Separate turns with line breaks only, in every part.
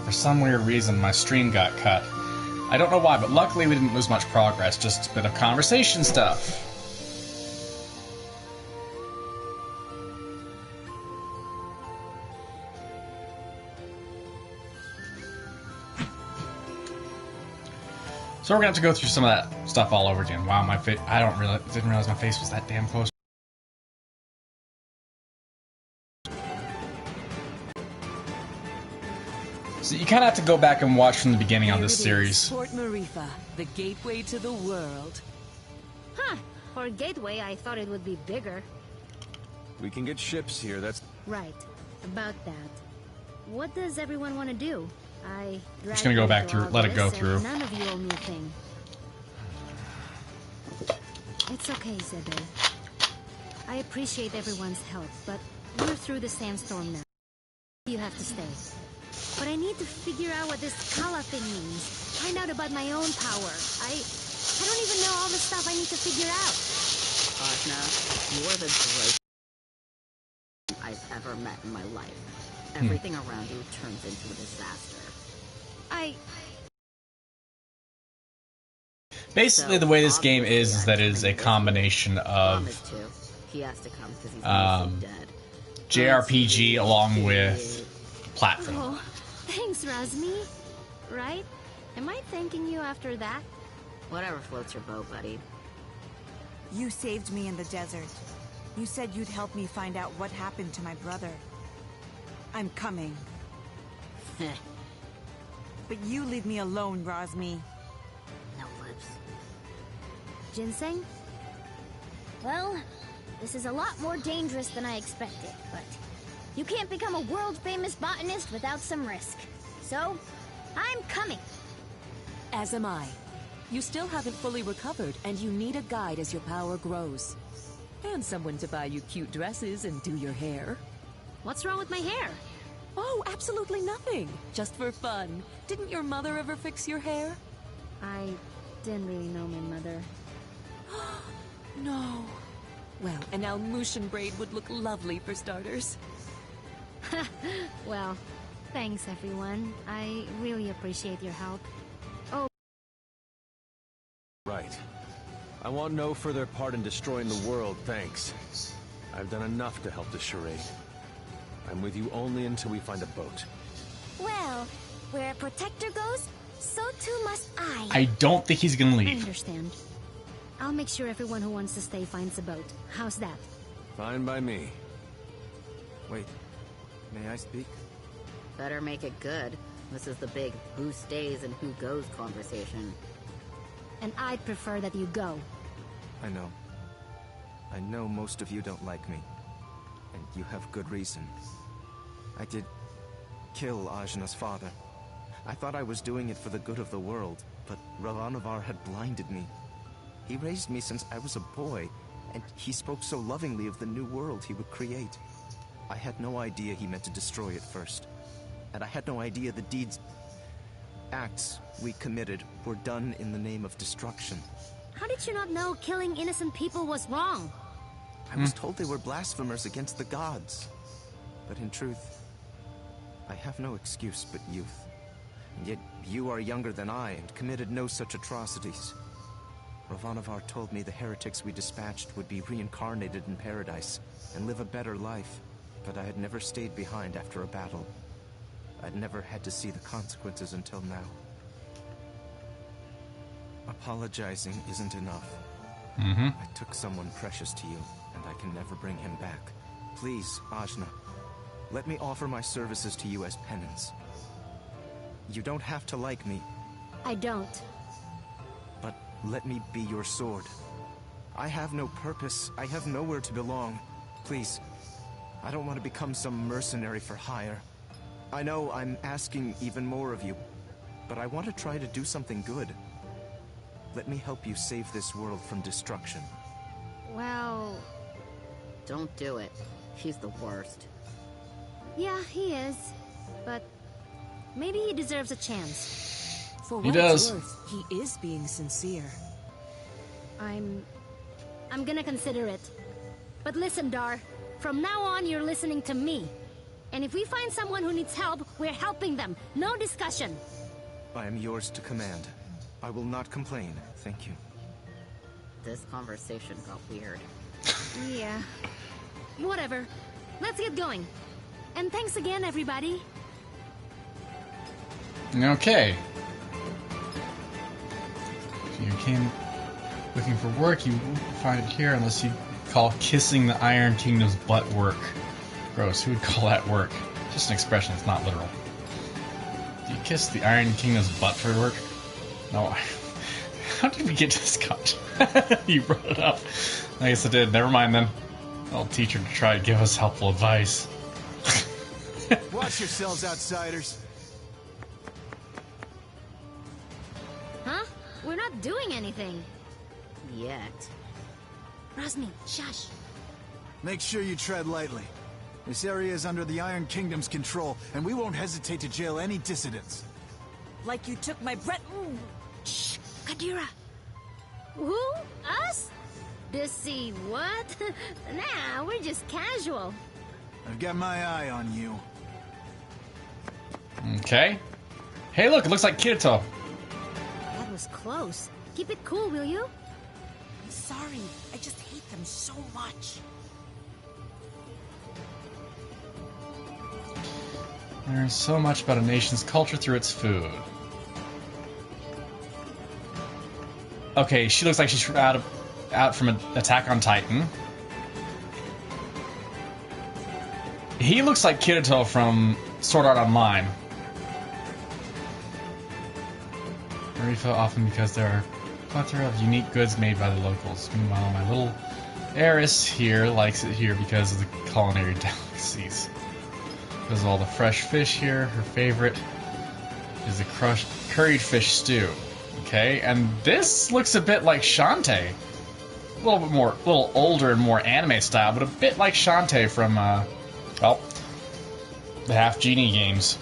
for some weird reason, my stream got cut. I don't know why, but luckily we didn't lose much progress, just a bit of conversation stuff. So we're gonna have to go through some of that stuff all over again. Wow, my face! Didn't realize my face was that damn close. So you kind of have to go back and watch from the beginning on this series.
Port Marifa, the gateway to the world.
Huh? For a gateway, I thought it would be bigger.
We can get ships here. That's
right. About that. What does everyone want to do? I'm
just gonna go back through. Let it go through.
None of you owe me a thing. It's okay, Zebe. I appreciate everyone's help, but we're through the sandstorm now. You have to stay. But I need to figure out what this Kala thing means. Find out about my own power. I don't even know all the stuff I need to figure out.
Ajna, you're the greatest I've ever met in my life. Everything around you turns into a disaster.
Basically, the way this game is that it is a combination of
he has to come because he's dead.
JRPG along with platform.
Oh, thanks, Razmi. Right? Am I thanking you after that?
Whatever floats your boat, buddy.
You saved me in the desert. You said you'd help me find out what happened to my brother. I'm coming. But you leave me alone, Razmi.
No lips.
Ginseng? Well, this is a lot more dangerous than I expected, but you can't become a world-famous botanist without some risk. So, I'm coming.
As am I. You still haven't fully recovered, and you need a guide as your power grows. And someone to buy you cute dresses and do your hair.
What's wrong with my hair?
Oh, absolutely nothing. Just for fun. Didn't your mother ever fix your hair?
I didn't really know my mother.
No. Well, an Almushan braid would look lovely for starters.
Well, thanks everyone. I really appreciate your help. Oh.
Right. I want no further part in destroying the world, thanks. I've done enough to help the charade. I'm with you only until we find a boat.
Well, where a protector goes, so too must I.
I don't think he's gonna leave.
I understand. I'll make sure everyone who wants to stay finds a boat. How's that?
Fine by me.
Wait, may I speak?
Better make it good. This is the big who stays and who goes conversation.
And I'd prefer that you go.
I know. I know most of you don't like me. And you have good reason. I did kill Ajna's father. I thought I was doing it for the good of the world, but Ravanavar had blinded me. He raised me since I was a boy, and he spoke so lovingly of the new world he would create. I had no idea he meant to destroy it first. And I had no idea the acts we committed were done in the name of destruction.
How did you not know killing innocent people was wrong?
I was told they were blasphemers against the gods. But in truth, I have no excuse but youth. And yet you are younger than I and committed no such atrocities. Ravanavar told me the heretics we dispatched would be reincarnated in paradise and live a better life. But I had never stayed behind after a battle. I'd never had to see the consequences until now. Apologizing isn't enough. I took someone precious to you, and I can never bring him back. Please, Ajna, let me offer my services to you as penance. You don't have to like me.
I don't.
But let me be your sword. I have no purpose. I have nowhere to belong. Please, I don't want to become some mercenary for hire. I know I'm asking even more of you, but I want to try to do something good. Let me help you save this world from destruction.
Well...
Don't do it. He's the worst.
Yeah, he is. But maybe he deserves a chance.
For
He
what
does.
it's worth, he is being sincere.
I'm gonna consider it. But listen, Dar. From now on, you're listening to me. And if we find someone who needs help, We're helping them. No discussion.
I am yours to command. I will not complain, thank you.
This conversation got weird.
Yeah. Whatever. Let's get going. And thanks again, everybody.
Okay. If you came looking for work, you won't find it here unless you call kissing the Iron Kingdom's butt work. Gross. Who would call that work? Just an expression, it's not literal. Do you kiss the Iron Kingdom's butt for work? No. How did we get to this cut? You brought it up. I guess I did. Never mind then. I'll teach her to try to give us helpful advice.
Watch yourselves, outsiders.
Huh? We're not doing anything.
Yet.
Rosny, shush.
Make sure you tread lightly. This area is under the Iron Kingdom's control, and we won't hesitate to jail any dissidents.
Like you took my breath.
Shh, Kadira. Who? Us? Dissy what? Nah, we're just casual.
I've got my eye on you.
Okay. Hey, look, it looks like Kirito.
That was close. Keep it cool, will you?
I'm sorry. I just hate them so much.
Learn so much about a nation's culture through its food. Okay, she looks like she's out from an Attack on Titan. He looks like Kirito from Sword Art Online. Marifa often because there are a plethora of unique goods made by the locals. Meanwhile, my little heiress here likes it here because of the culinary delicacies. Because of all the fresh fish here, her favorite is the curried fish stew. Okay, and this looks a bit like Shantae. A little older and more anime style, but a bit like Shantae from, well, the Half Genie games.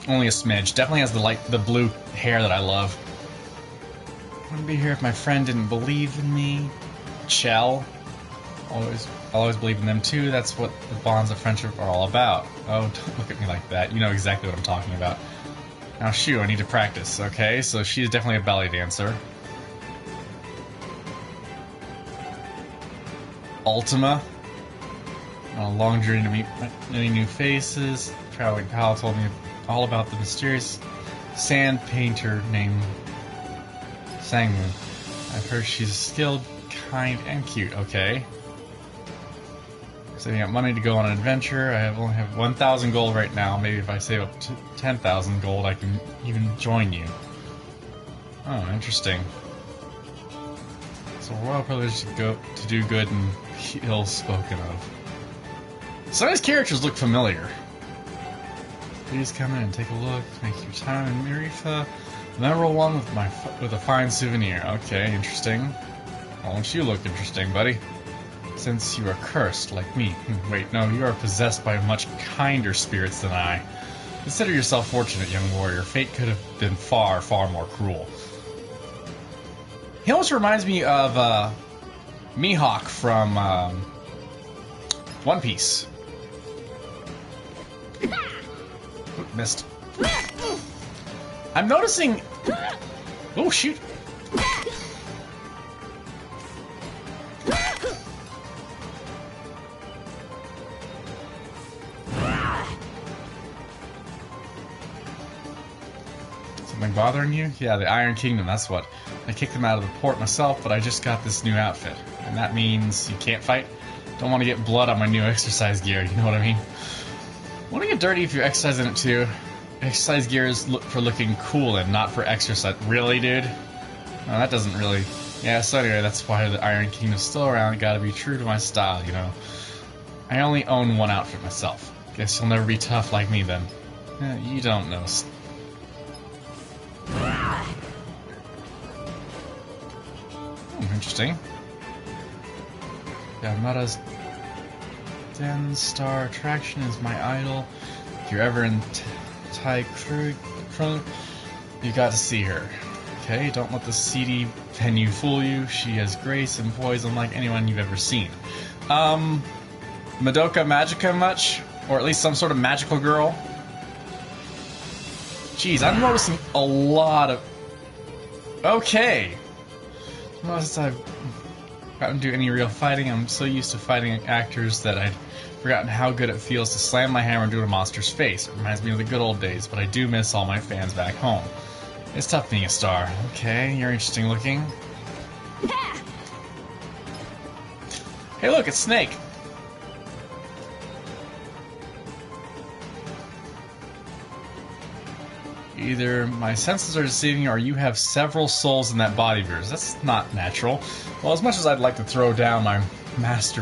Only a smidge. Definitely has the blue hair that I love. I wouldn't be here if my friend didn't believe in me. Chell. I'll always believe in them too. That's what the bonds of friendship are all about. Oh, don't look at me like that. You know exactly what I'm talking about. Now, shoo, I need to practice. Okay, so she's definitely a belly dancer. Ultima. On a long journey to meet many new faces. Traveling pal told me all about the mysterious sand painter named Sangmoon. I've heard she's skilled, kind, and cute. Okay. Saving up money to go on an adventure. I only have 1,000 gold right now. Maybe if I save up to 10,000 gold, I can even join you. Oh, interesting. So royal privilege to do good and ill spoken of. Some of these characters look familiar. Please come in and take a look. Make your time in Marifa a memorable one with a fine souvenir. Okay, interesting. Why don't you look interesting, buddy? Since you are cursed, like me. Wait, no, you are possessed by much kinder spirits than I. Consider yourself fortunate, young warrior. Fate could have been far, far more cruel. He almost reminds me of Mihawk from One Piece. Oop, missed. I'm noticing... Oh, shoot. Something bothering you? Yeah, the Iron Kingdom, that's what. I kicked them out of the port myself, but I just got this new outfit. And that means you can't fight? Don't want to get blood on my new exercise gear, you know what I mean? Want to get dirty if you're exercising it too. Exercise gear is for looking cool and not for exercise. Really, dude? No, that doesn't really... Yeah, so anyway, that's why the Iron Kingdom's still around. Gotta be true to my style, you know. I only own one outfit myself. Guess you'll never be tough like me then. You don't know. Interesting. Yamada's Den Star Attraction is my idol. If you're ever in Taikru, you got to see her. Okay, don't let the seedy venue fool you. She has grace and poise unlike anyone you've ever seen. Madoka Magica much? Or at least some sort of magical girl. Jeez, I'm noticing a lot of... Okay. Well, since I've gotten to do any real fighting, I'm so used to fighting actors that I'd forgotten how good it feels to slam my hammer into a monster's face. It reminds me of the good old days, but I do miss all my fans back home. It's tough being a star. Okay, you're interesting looking. Hey look, it's Snake! Either my senses are deceiving or you have several souls in that body of yours. That's not natural. Well, as much as I'd like to throw down, my master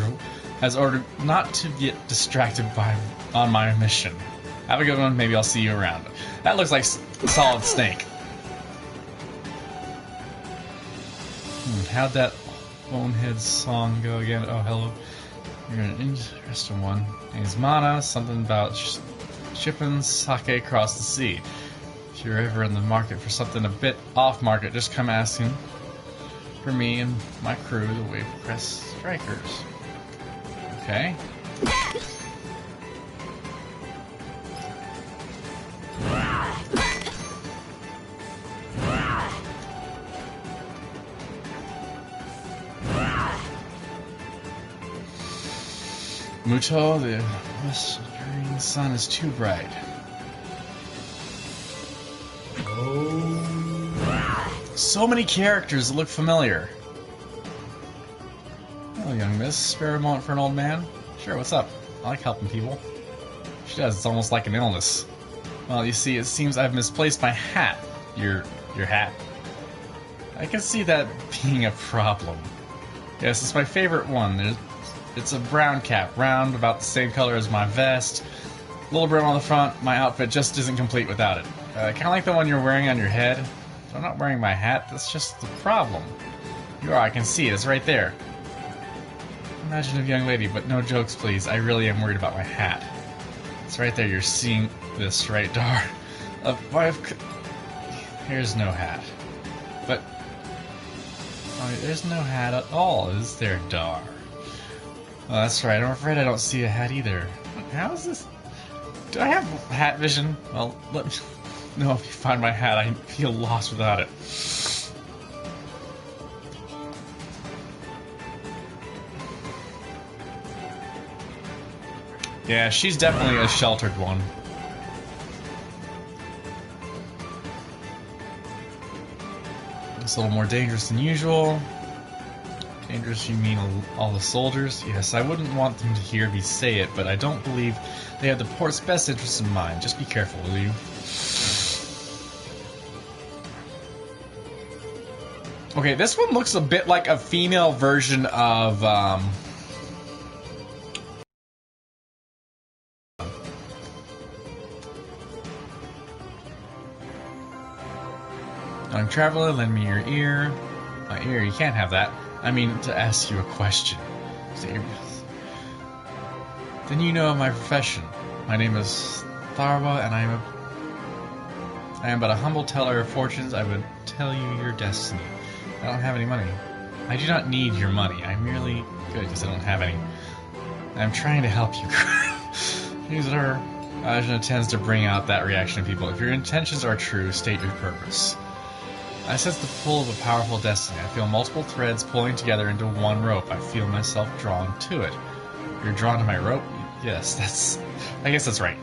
has ordered not to get distracted on my mission. Have a good one, maybe I'll see you around. That looks like Solid Snake. How'd that Bonehead song go again? Oh, hello. You're an interesting one. Name's Mana, something about shipping sake across the sea. If you're ever in the market for something a bit off-market, just come asking for me and my crew, the Wave Crest Strikers. Okay. Muto, the westering sun is too bright. So many characters that look familiar. Hello, young miss. Spare a moment for an old man? Sure, what's up? I like helping people. She does, it's almost like an illness. Well, you see, it seems I've misplaced my hat. Your hat? I can see that being a problem. Yes, it's my favorite one. It's a brown cap, round, about the same color as my vest. Little brim on the front. My outfit just isn't complete without it. Kind of like the one you're wearing on your head. I'm not wearing my hat, that's just the problem. You are, I can see it, it's right there. Imaginative young lady, but no jokes please, I really am worried about my hat. It's right there, you're seeing this, right, Dar? Here's no hat. But... oh, there's no hat at all, is there, Dar? Oh, that's right, I'm afraid I don't see a hat either. How is this? Do I have hat vision? Well, let me... no, if you find my hat, I feel lost without it. Yeah, she's definitely a sheltered one. It's a little more dangerous than usual. Dangerous, you mean all the soldiers? Yes, I wouldn't want them to hear me say it, but I don't believe they have the port's best interests in mind. Just be careful, will you? Okay, this one looks a bit like a female version of, I'm traveler, lend me your ear. My ear, you can't have that. I mean, to ask you a question. Then you know my profession. My name is Tharwa, and I am but a humble teller of fortunes. I would tell you your destiny. I don't have any money. I do not need your money. I'm merely good because I don't have any. I'm trying to help you. These are... Ajna tends to bring out that reaction in people. If your intentions are true, state your purpose. I sense the pull of a powerful destiny. I feel multiple threads pulling together into one rope. I feel myself drawn to it. You're drawn to my rope? Yes, I guess that's right.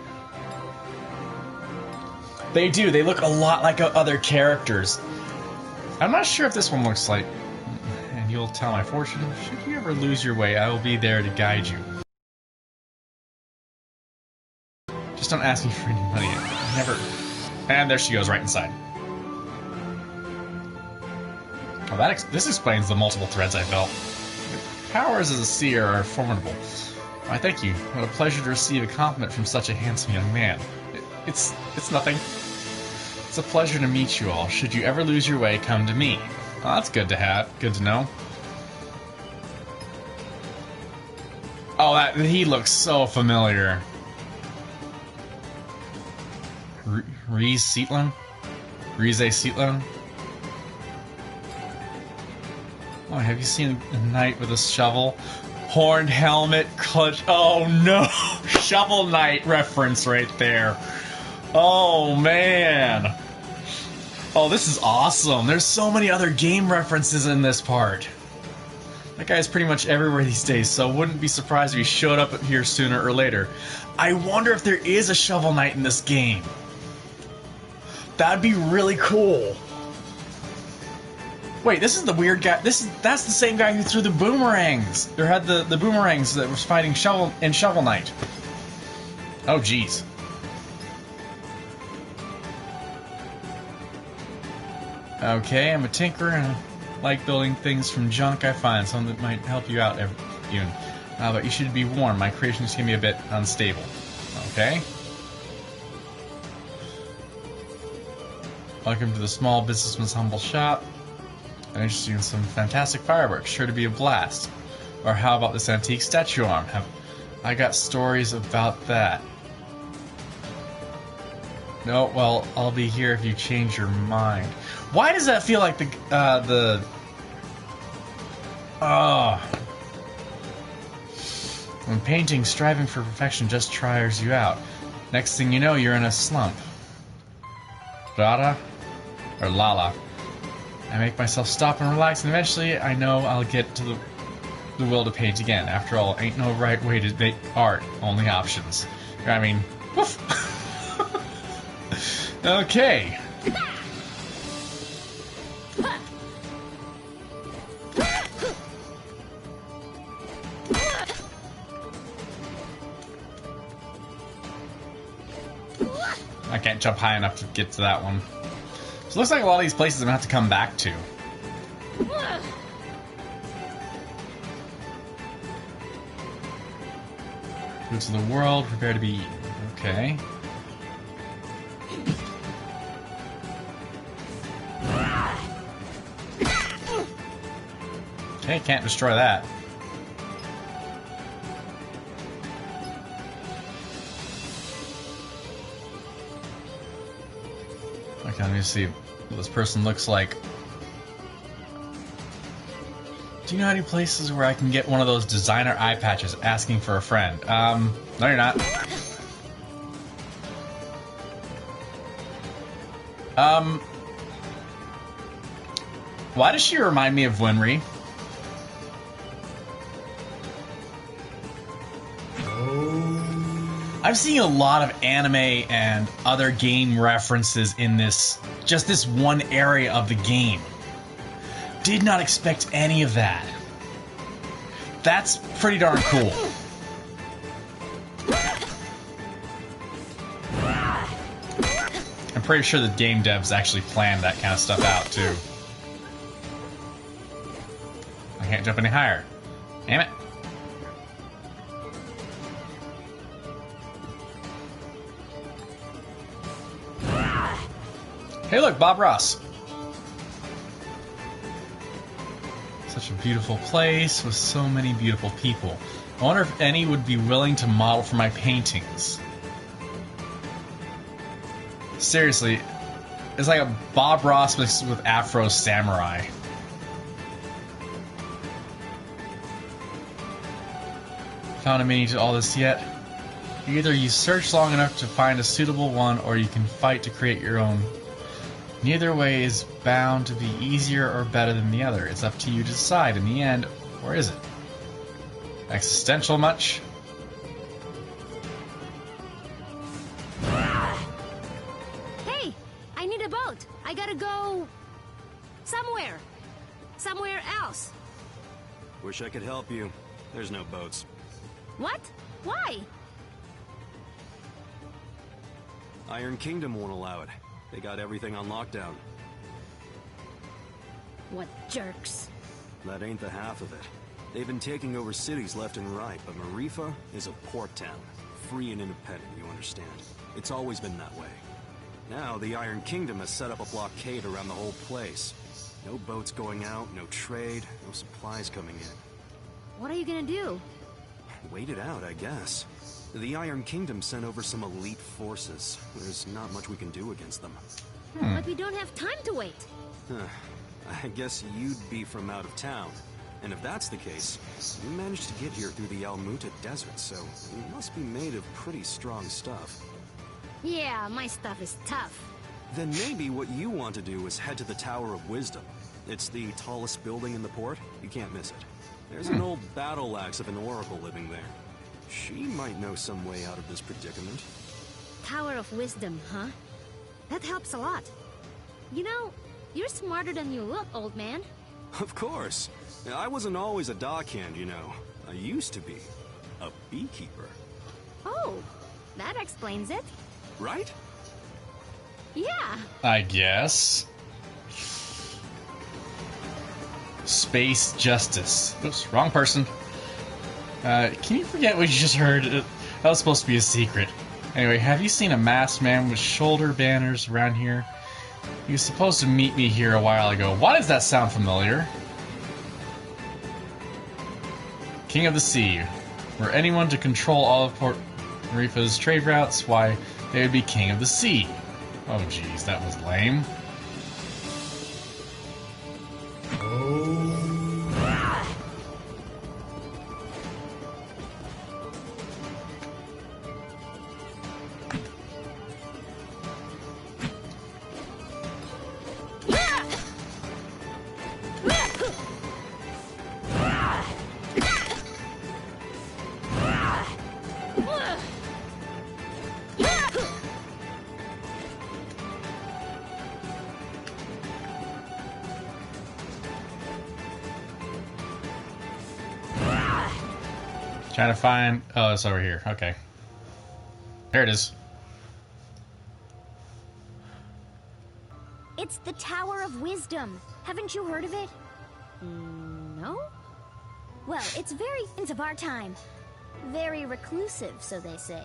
They do. They look a lot like other characters. I'm not sure if this one looks like... And you'll tell my fortune. Should you ever lose your way, I will be there to guide you. Just don't ask me for any money. Never... And there she goes, right inside. Oh, this explains the multiple threads I felt. Your powers as a seer are formidable. Why, thank you. What a pleasure to receive a compliment from such a handsome young man. It's nothing. It's a pleasure to meet you all. Should you ever lose your way, come to me. Oh, that's good to have. Good to know. Oh, he looks so familiar. Rize Seatlin? Rize Seatlin? Oh, have you seen a knight with a shovel? Horned helmet, clutch. Oh no! Shovel Knight reference right there. Oh man. Oh, this is awesome. There's so many other game references in this part. That guy's pretty much everywhere these days, so wouldn't be surprised if he showed up here sooner or later. I wonder if there is a Shovel Knight in this game. That'd be really cool. Wait, this is the weird guy. That's the same guy who threw the boomerangs. Or had the boomerangs that was fighting Shovel Knight. Oh, jeez. Okay, I'm a tinkerer and I like building things from junk I find. Something that might help you out, even. But you should be warned, my creations can be a bit unstable. Okay. Welcome to the small businessman's humble shop. I'm interested in some fantastic fireworks, sure to be a blast. Or how about this antique statue arm? I got stories about that. No, well, I'll be here if you change your mind. Why does that feel like when painting, striving for perfection just tires you out. Next thing you know, you're in a slump. Rara? Or Lala. I make myself stop and relax, and eventually I know I'll get to the will to paint again. After all, ain't no right way to make art, only options. I mean, woof. Okay. I can't jump high enough to get to that one. So it looks like a lot of these places I'm going to have to come back to. Roots of the world, prepare to be eaten. Okay. Okay, can't destroy that. Okay, let me see what this person looks like. Do you know any places where I can get one of those designer eye patches asking for a friend? No you're not. Why does she remind me of Winry? I'm seeing a lot of anime and other game references in this, just this one area of the game. Did not expect any of that. That's pretty darn cool. I'm pretty sure the game devs actually planned that kind of stuff out too. I can't jump any higher. Damn it. Hey look, Bob Ross. Such a beautiful place with so many beautiful people. I wonder if any would be willing to model for my paintings. Seriously, it's like a Bob Ross mixed with Afro Samurai. Found a meaning to all this yet? Either you search long enough to find a suitable one, or you can fight to create your own. Neither way is bound to be easier or better than the other. It's up to you to decide in the end, or is it? Existential much?
Hey, I need a boat. I gotta go somewhere. Somewhere else.
Wish I could help you. There's no boats.
What? Why?
Iron Kingdom won't allow it. They got everything on lockdown.
What jerks.
That ain't the half of it. They've been taking over cities left and right, but Marifa is a port town. Free and independent, you understand. It's always been that way. Now, the Iron Kingdom has set up a blockade around the whole place. No boats going out, no trade, no supplies coming in.
What are you gonna do?
Wait it out, I guess. The Iron Kingdom sent over some elite forces. There's not much we can do against them.
But we don't have time to wait.
I guess you'd be from out of town. And if that's the case, you managed to get here through the Almuta Desert, so you must be made of pretty strong stuff.
Yeah, my stuff is tough.
Then maybe what you want to do is head to the Tower of Wisdom. It's the tallest building in the port. You can't miss it. There's an old battle axe of an oracle living there. She might know some way out of this predicament.
Tower of Wisdom, huh? That helps a lot. You know, you're smarter than you look, old man.
Of course. I wasn't always a dockhand, you know. I used to be a beekeeper.
Oh, that explains it.
Right?
Yeah.
I guess. Space Justice. Oops, wrong person. Can you forget what you just heard? That was supposed to be a secret. Anyway, have you seen a masked man with shoulder banners around here? He was supposed to meet me here a while ago. Why does that sound familiar? King of the Sea. Were anyone to control all of Port Marifa's trade routes, why, they would be King of the Sea. Oh jeez, that was lame. Trying to find... Oh, it's over here. Okay. There it is.
It's the Tower of Wisdom. Haven't you heard of it? No? Well, it's very of our time. Very reclusive, so they say.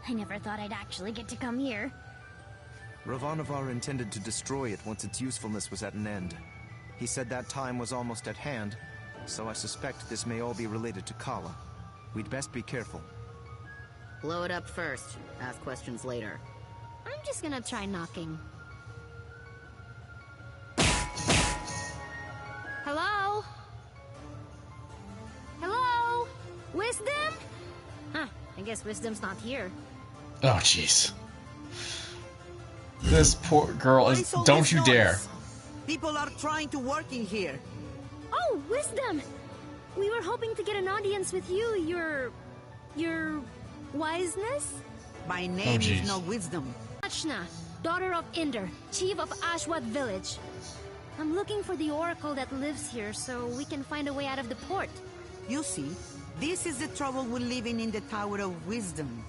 I never thought I'd actually get to come here.
Ravanavar intended to destroy it once its usefulness was at an end. He said that time was almost at hand, so I suspect this may all be related to Kala. We'd best be careful.
Blow it up first. Ask questions later.
I'm just gonna try knocking. Hello? Hello? Wisdom? Huh, I guess Wisdom's not here.
Oh, jeez. This poor girl is... Don't you dare.
People are trying to work in here.
Oh, Wisdom! We were hoping to get an audience with you, your wiseness?
My name
jeez.
is no Wisdom.
Ashna, daughter of Inder, chief of Ashwat village. I'm looking for the oracle that lives here so we can find a way out of the port.
You see, this is the trouble with living in the Tower of Wisdom.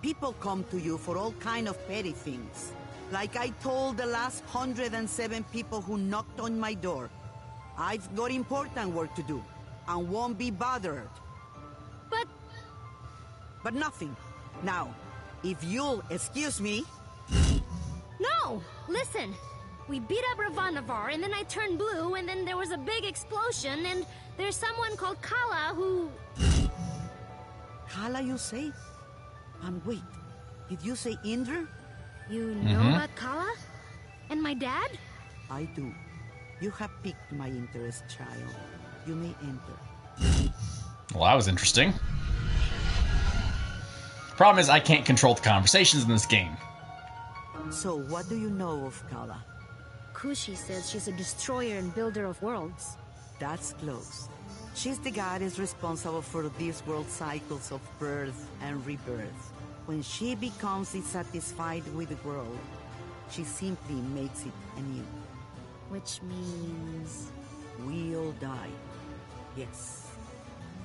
People come to you for all kind of petty things. Like I told the last 107 people who knocked on my door. I've got important work to do, and won't be bothered. But nothing. Now, if you'll excuse me...
No! Listen! We beat up Ravanavar, and then I turned blue, and then there was a big explosion, and there's someone called Kala who...
Kala, you say? And wait, did you say Indra?
You know about Kala? And my dad?
I do. You have piqued my interest, child. You may enter.
Well, that was interesting. Problem is, I can't control the conversations in this game.
So, what do you know of Kala?
Kushi says she's a destroyer and builder of worlds.
That's close. She's the goddess responsible for these world cycles of birth and rebirth. When she becomes dissatisfied with the world, she simply makes it anew.
Which means...
We all die. Yes.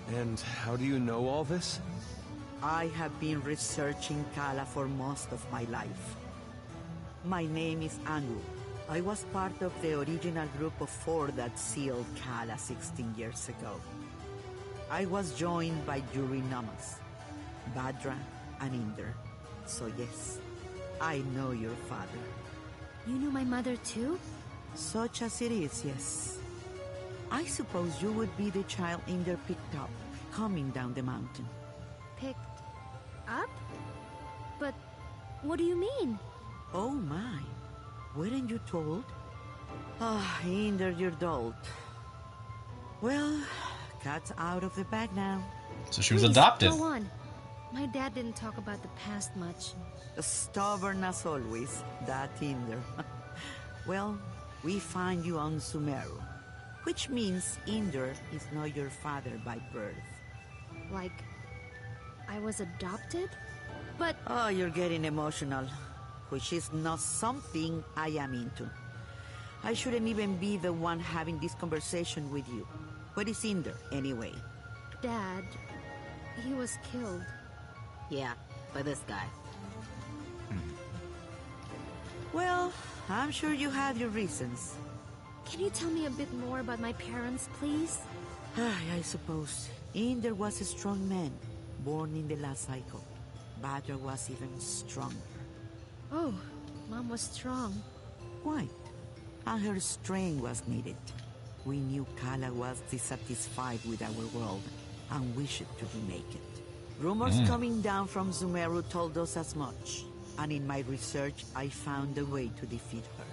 And how do you know all this?
I have been researching Kala for most of my life. My name is Anu. I was part of the original group of 4 that sealed Kala 16 years ago. I was joined by Namas, Badra, and Inder. So yes, I know your father.
You knew my mother too?
Such as it is, yes. I suppose you would be the child Inder picked up, coming down the mountain.
Picked up? But what do you mean?
Oh my, weren't you told? Ah, Inder, you're dolt. Well, cat's out of the bag now.
So she was
Please,
adopted.
Go on. My dad didn't talk about the past much.
Stubborn as always, that Inder. Well, we find you on Sumeru, which means Inder is not your father by birth.
Like, I was adopted? But
Oh, you're getting emotional, which is not something I am into. I shouldn't even be the one having this conversation with you. Where is Inder, anyway?
Dad, he was killed.
Yeah, by this guy.
Well, I'm sure you had your reasons.
Can you tell me a bit more about my parents, please?
I suppose. Inder was a strong man, born in the last cycle. Badra was even stronger.
Oh, Mom was strong.
Quite. And her strength was needed. We knew Kala was dissatisfied with our world and wished to remake it. Rumors coming down from Sumeru told us as much, and in my research I found a way to defeat her.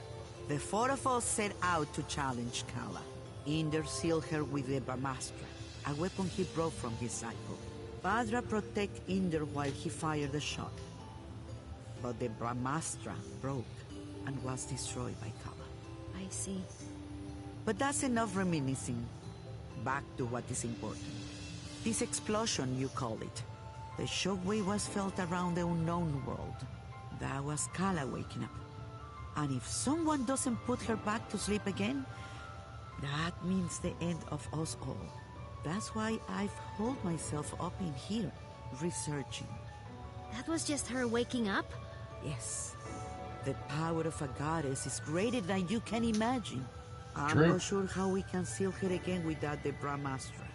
The four of us set out to challenge Kala. Inder sealed her with the Brahmastra, a weapon he brought from his cycle. Badra protected Inder while he fired the shot. But the Brahmastra broke and was destroyed by Kala.
I see.
But that's enough reminiscing. Back to what is important. This explosion, you call it. The shockwave was felt around the unknown world. That was Kala waking up. And if someone doesn't put her back to sleep again, that means the end of us all. That's why I've holed myself up in here, researching.
That was just her waking up?
Yes. The power of a goddess is greater than you can imagine. I'm
True.
not sure how we can seal her again without the Brahmastra.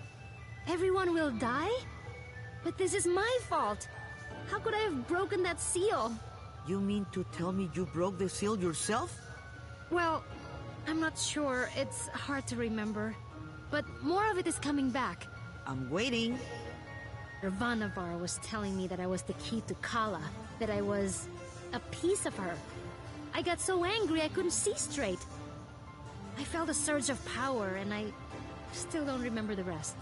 Everyone will die? But this is my fault. How could I have broken that seal?
You mean to tell me you broke the seal yourself?
Well, I'm not sure. It's hard to remember. But more of it is coming back.
I'm waiting.
Ravanavar was telling me that I was the key to Kala, that I was a piece of her. I got so angry I couldn't see straight. I felt a surge of power and I still don't remember the rest.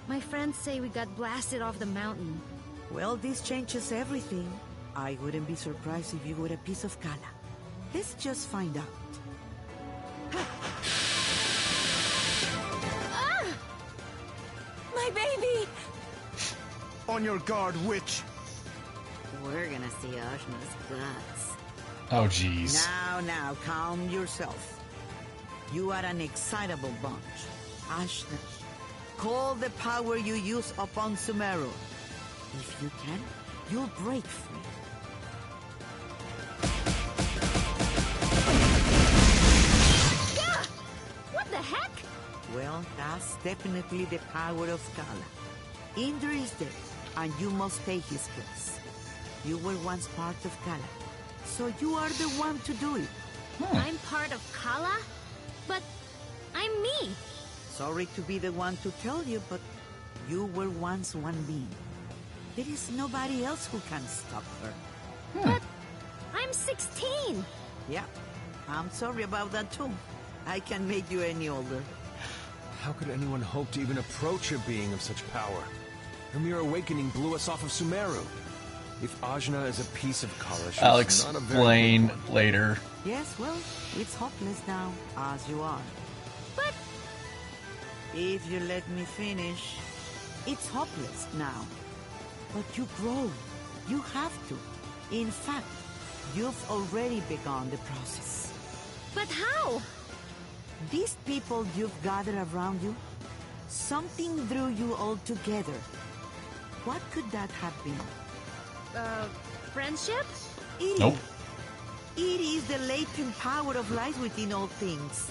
My friends say we got blasted off the mountain.
Well, this changes everything. I wouldn't be surprised if you were a piece of Kala. Let's just find out.
My baby!
On your guard, witch!
We're gonna see Ajna's guts.
Oh, jeez.
Now, calm yourself. You are an excitable bunch. Ashna, call the power you use upon Sumeru. If you can, you'll break free.
What the heck?
Well, that's definitely the power of Kala. Inder is dead, and you must take his place. You were once part of Kala, so you are the one to do it.
I'm part of Kala? But I'm me.
Sorry to be the one to tell you, but you were once one being. There is nobody else who can stop her.
But I'm 16.
Yeah, I'm sorry about that too. I can make you any older.
How could anyone hope to even approach a being of such power? Her mere awakening blew us off of Sumeru. If Ajna is a piece of Kala, she's
I'll
not a
explain
very big one.
later.
Yes, well, it's hopeless now, as you are.
But
If you let me finish, it's hopeless now. But you grow. You have to. In fact, you've already begun the process.
but how?
These people you've gathered around you, something drew you all together. What could that have been?
Friendship?
It
Nope.
It is the latent power of life within all things.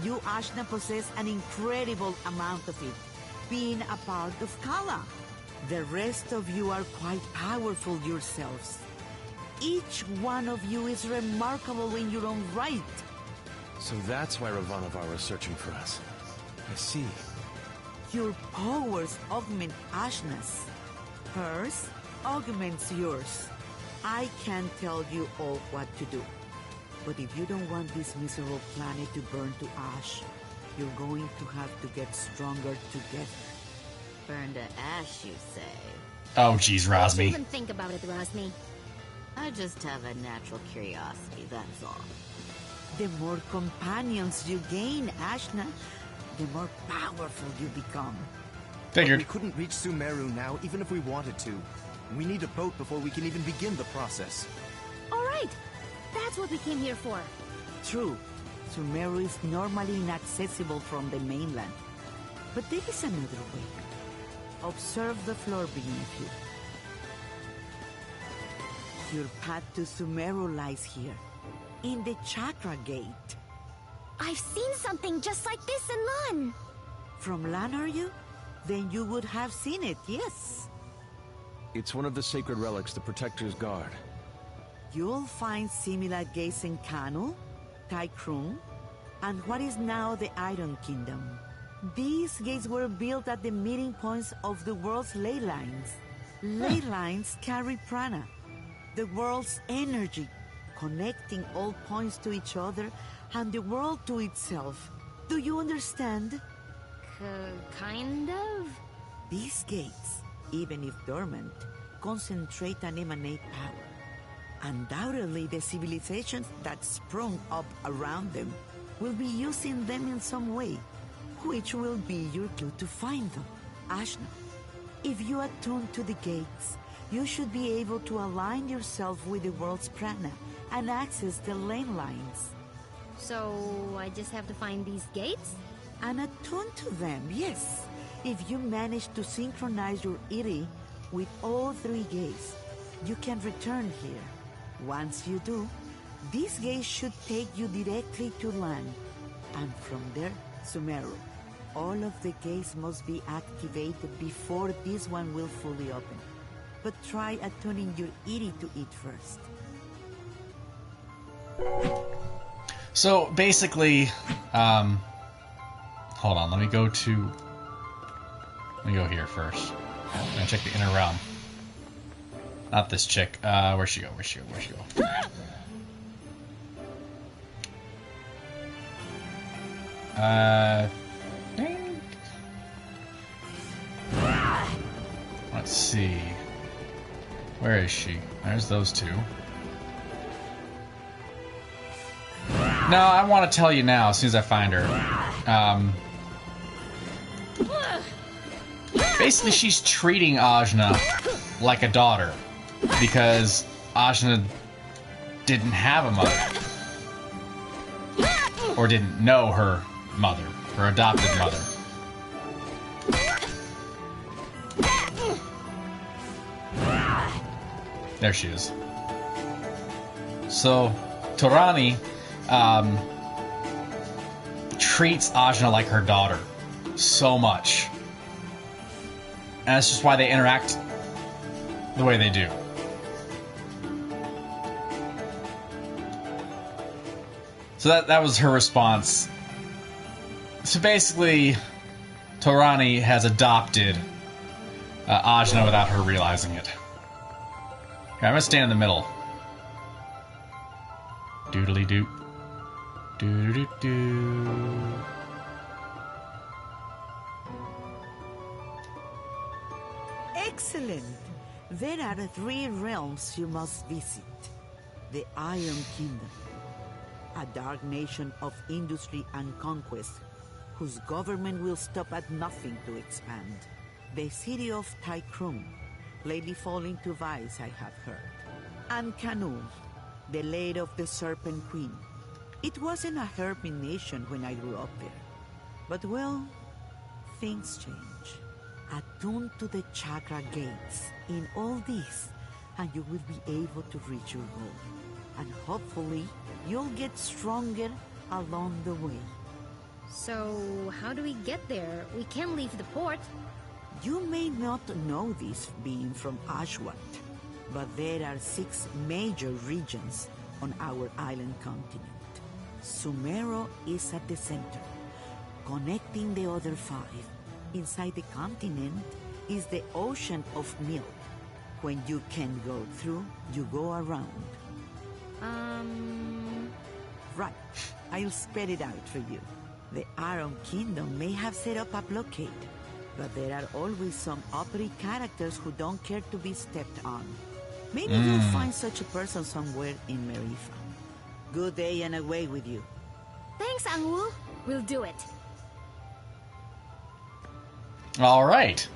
You, Ashna, possess an incredible amount of it, being a part of Kala. The rest of you are quite powerful yourselves. Each one of you is remarkable in your own right.
So that's why Ravanavar was searching for us. I see.
Your powers augment Ashna's. Hers augments yours. I can't tell you all what to do. But if you don't want this miserable planet to burn to ash, You're going to have to get stronger together.
Burn to ash, you say?
Oh, geez,
Don't
Rosmi.
even think about it, Rosmi.
I just have a natural curiosity, that's all.
The more companions you gain, Ashna, the more powerful you become.
Figured.
We couldn't reach Sumeru now, even if we wanted to. We need a boat before we can even begin the process.
All right. That's what we came here for.
True, Sumeru is normally inaccessible from the mainland. But there is another way. Observe the floor beneath you. Your path to Sumeru lies here, in the Chakra Gate.
I've seen something just like this in Lan.
From Lan, are you? Then you would have seen it, yes.
It's one of the sacred relics the Protectors guard.
You'll find similar gates in Kanu, Taikrum, and what is now the Iron Kingdom. These gates were built at the meeting points of the world's ley lines. Ley lines carry prana, the world's energy, connecting all points to each other and the world to itself. Do you understand?
Kind of?
These gates, even if dormant, concentrate and emanate power. Undoubtedly, the civilizations that sprung up around them will be using them in some way, which will be your clue to find them. Ashna, if you attune to the gates, you should be able to align yourself with the world's prana and access the lane lines.
So, I just have to find these gates?
And attune to them, yes. If you manage to synchronize your Iri with all three gates, you can return here. Once you do, these gates should take you directly to land, and from there, Sumeru. All of the gates must be activated before this one will fully open. But try attuning your Iri to it first.
So basically, hold on. Let me go here first. I'm gonna check the inner realm. Not this chick. Where'd she go? Where'd she go? Let's see. Where is she? There's those two. No, I want to tell you now as soon as I find her. Basically, she's treating Ajna like a daughter because Ajna didn't have a mother. Or didn't know her mother, her adopted mother. There she is. So, Torani treats Ajna like her daughter so much. And that's just why they interact the way they do. So that was her response. So basically, Torani has adopted Ajna without her realizing it. Okay, I'm gonna stand in the middle. Doodly doop. Doo doo doo.
Excellent! There are 3 realms you must visit. The Iron Kingdom, a dark nation of industry and conquest, whose government will stop at nothing to expand. The city of Taikrum, lately falling to vice, I have heard. And Kanu, the land of the Serpent Queen. It wasn't a hermit nation when I grew up there. But well, things change. Attune to the chakra gates in all this, and you will be able to reach your goal. And hopefully, you'll get stronger along the way.
So, how do we get there? We can't leave the port.
You may not know this being from Ashwat, but there are 6 major regions on our island continent. Sumeru is at the center, connecting the other 5. Inside the continent is the ocean of milk. When you can go through, you go around. Right. I'll spell it out for you. The Iron Kingdom may have set up a blockade, but there are always some uppity characters who don't care to be stepped on. Maybe you'll find such a person somewhere in Marifa. Good day and away with you.
Thanks, Angwu. We'll do it.
All right.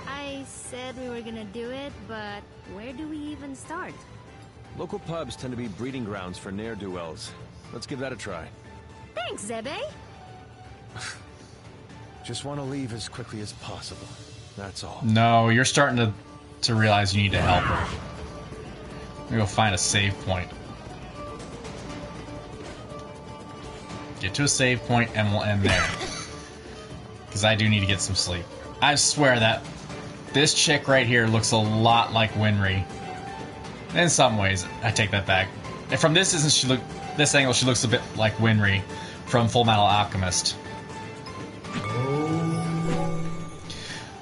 I said we were gonna do it, but where do we even start?
Local pubs tend to be breeding grounds for ne'er-do-wells. Let's give that a try.
Thanks, Zebe.
Just want to leave as quickly as possible. That's all.
No, you're starting to realize you need to help her. Let me go find a save point. Get to a save point and we'll end there. Because I do need to get some sleep. I swear that this chick right here looks a lot like Winry. In some ways, I take that back. And from this angle, she looks a bit like Winry from Full Metal Alchemist.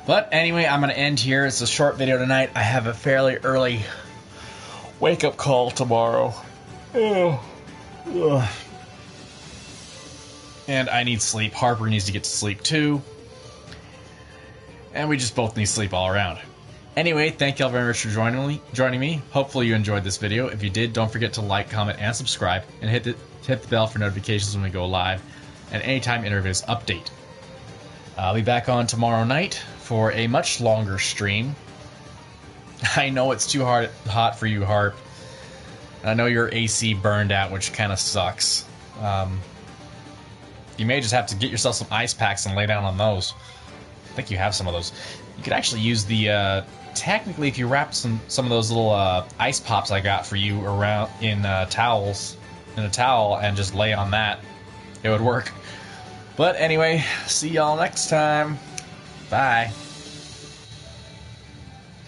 But anyway, I'm going to end here. It's a short video tonight. I have a fairly early wake-up call tomorrow. Ugh. And I need sleep. Harper needs to get to sleep too. And we just both need sleep all around. Anyway, thank you all very much for joining me. Hopefully you enjoyed this video. If you did, don't forget to like, comment, and subscribe. And hit the bell for notifications when we go live. And anytime interviews update. I'll be back on tomorrow night for a much longer stream. I know it's too hot for you, Harp. I know your AC burned out, which kind of sucks. You may just have to get yourself some ice packs and lay down on those. I think you have some of those. You could actually use the... technically, if you wrap some of those little ice pops I got for you around in towels, in a towel, and just lay on that, it would work. But anyway, see y'all next time. Bye.